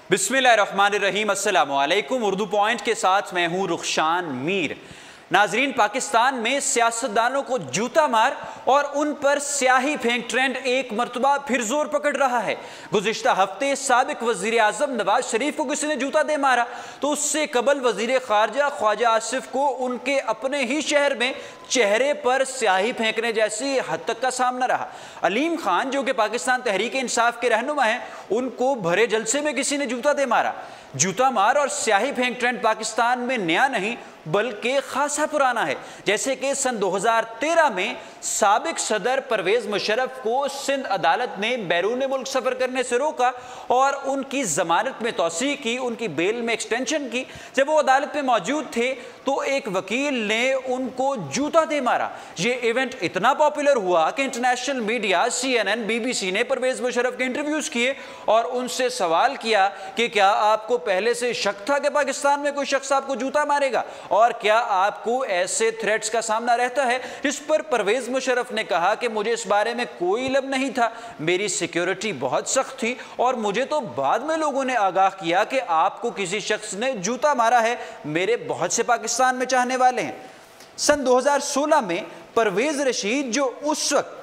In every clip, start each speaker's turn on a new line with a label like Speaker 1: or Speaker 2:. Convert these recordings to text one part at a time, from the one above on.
Speaker 1: बिस्मिल्लाहिर्रहमानिर्रहीम, अस्सलामु अलैकुम। उर्दू पॉइंट के साथ मैं हूं रुखशान मीर। नाजरीन, पाकिस्तान में सियासतदानों को जूता मार और उन पर स्याही फेंक ट्रेंड एक मरतबा फिर जोर पकड़ रहा है। गुज़िश्ता हफ्ते साबिक वज़ीर आज़म नवाज शरीफ को किसी ने जूता दे मारा तो उससे कबल वज़ीर ख़ारजा ख्वाजा आसिफ को उनके अपने ही शहर में चेहरे पर स्याही फेंकने जैसी हद तक का सामना रहा। अलीम खान, जो कि पाकिस्तान तहरीक इंसाफ के रहनुमा हैं, उनको भरे जलसे में किसी ने जूता दे मारा। जूता मार और स्याही फेंक ट्रेंड पाकिस्तान में नया नहीं बल्कि खासा पुराना है। जैसे कि सन 2013 में साबिक सदर परवेज़ मुशर्रफ को सिंध अदालत ने बैरून मुल्क सफ़र करने से रोका और उनकी ज़मानत में तौसी की, उनकी बेल में एक्सटेंशन की। जब वो अदालत में मौजूद थे तो एक वकील ने उनको जूता दे मारा। ये इवेंट इतना पॉपुलर हुआ कि इंटरनेशनल मीडिया CNN, BBC ने परवेज़ मुशर्रफ के इंटरव्यूज़ किए और उनसे सवाल किया कि क्या आपको पहले से शक था कि पाकिस्तान में कोई शख्स आपको जूता मारेगा, और क्या आपको ऐसे थ्रेट्स का सामना रहता है? जिस पर परवेज़ मुशर्रफ ने कहा कि मुझे इस बारे में कोई इल्म नहीं था, मेरी सिक्योरिटी बहुत सख्त थी और मुझे तो बाद में लोगों ने आगाह किया कि आपको किसी शख्स ने जूता मारा है। मेरे बहुत से पाकिस्तान में चाहने वाले हैं। सन 2016 में परवेज़ रशीद, जो उस वक्त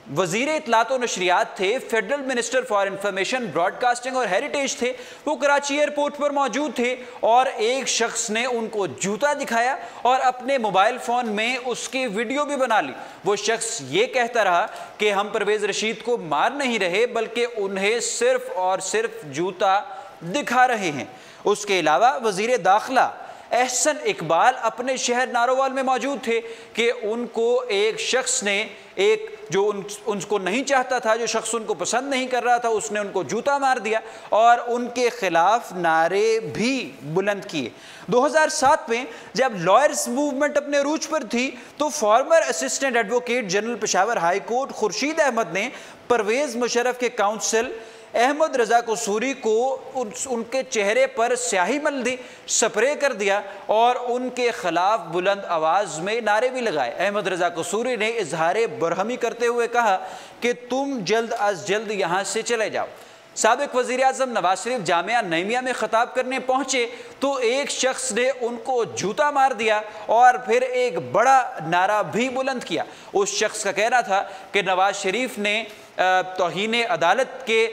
Speaker 1: वज़ीर इत्तलात और नशरियात थे, federal minister for information, broadcasting और हेरिटेज थे, वो कराची एयरपोर्ट पर मौजूद थे और एक शख्स ने उनको जूता दिखाया और अपने मोबाइल फ़ोन में उसकी वीडियो भी बना ली। वो शख्स ये कहता रहा कि हम परवेज़ रशीद को मार नहीं रहे बल्कि उन्हें सिर्फ और सिर्फ जूता दिखा रहे हैं। उसके अलावा वज़ीर दाखिला एहसन इकबाल अपने शहर नारोवाल में मौजूद थे कि उनको एक शख्स ने, एक जो उनको नहीं चाहता था, जो शख्स उनको पसंद नहीं कर रहा था, उसने उनको जूता मार दिया और उनके खिलाफ नारे भी बुलंद किए। 2007 में जब लॉयर्स मूवमेंट अपने अरूज पर थी तो former assistant advocate general Peshawar high court Khurshid Ahmad ने परवेज़ मुशर्रफ के काउंसिल अहमद रज़ा कसूरी को उनके चेहरे पर स्याही मल दी, स्प्रे कर दिया और उनके खिलाफ बुलंद आवाज़ में नारे भी लगाए। अहमद रज़ा कसूरी ने इजहार बरहमी करते हुए कहा कि तुम जल्द अज जल्द यहाँ से चले जाओ। साबिक वज़ीर आज़म नवाज शरीफ जामिया नईमिया में ख़िताब करने पहुँचे तो एक शख्स ने उनको जूता मार दिया और फिर एक बड़ा नारा भी बुलंद किया। उस शख्स का कहना था कि नवाज शरीफ ने तौहीन अदालत के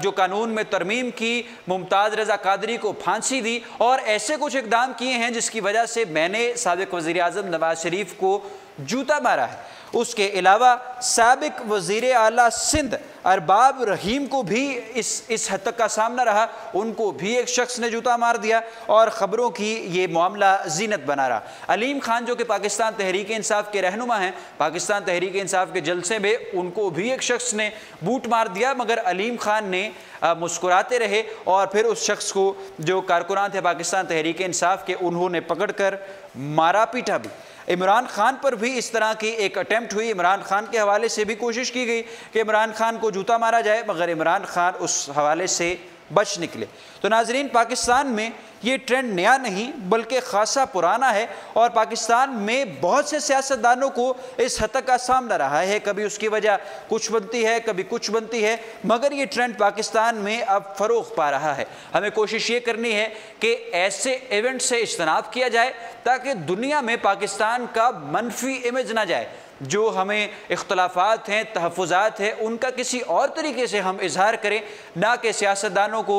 Speaker 1: जो कानून में तरमीम की, मुमताज़ रज़ा कादरी को फांसी दी और ऐसे कुछ इक़दाम किए हैं जिसकी वजह से मैंने साबिक वज़ीर आज़म नवाज शरीफ को जूता मारा है। उसके अलावा साबिक वज़ीर आला सिंध अरबाब रहीम को भी इस हद तक का सामना रहा, उनको भी एक शख्स ने जूता मार दिया और ख़बरों की ये मामला ज़ीनत बना रहा। अलीम खान, जो कि पाकिस्तान तहरीक इंसाफ के रहनुमा हैं, पाकिस्तान तहरीक इंसाफ के जलसे में उनको भी एक शख्स ने बूट मार दिया, मगर अलीम खान ने मुस्कुराते रहे और फिर उस शख्स को, जो कारकुनान थे पाकिस्तान तहरीक इंसाफ के, उन्होंने पकड़ कर मारा पीटा भी। इमरान खान पर भी इस तरह की एक अटेम्प्ट हुई। इमरान खान के हवाले से भी कोशिश की गई कि इमरान खान को जूता मारा जाए, मगर इमरान खान उस हवाले से बच निकले। तो नाजरीन, पाकिस्तान में ये ट्रेंड नया नहीं बल्कि खासा पुराना है और पाकिस्तान में बहुत से सियासतदानों को इस हद तक का सामना रहा है। कभी उसकी वजह कुछ बनती है, कभी कुछ बनती है, मगर ये ट्रेंड पाकिस्तान में अब फ़रोग़ पा रहा है। हमें कोशिश ये करनी है कि ऐसे इवेंट से इज्तनाब किया जाए ताकि दुनिया में पाकिस्तान का मनफी इमेज ना जाए। जो हमें इख्तलाफात हैं, तहफ़्फ़ुज़ात हैं, उनका किसी और तरीके से हम इजहार करें, ना कि सियासतदानों को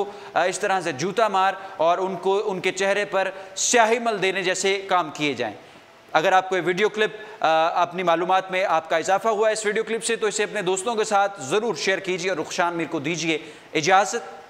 Speaker 1: इस तरह से जूता मार और उनको उनके चेहरे पर स्याही मल देने जैसे काम किए जाएं। अगर आपको ये वीडियो क्लिप अपनी मालूमात में आपका इजाफा हुआ है इस वीडियो क्लिप से, तो इसे अपने दोस्तों के साथ ज़रूर शेयर कीजिए और रुखशान मीर को दीजिए इजाज़त।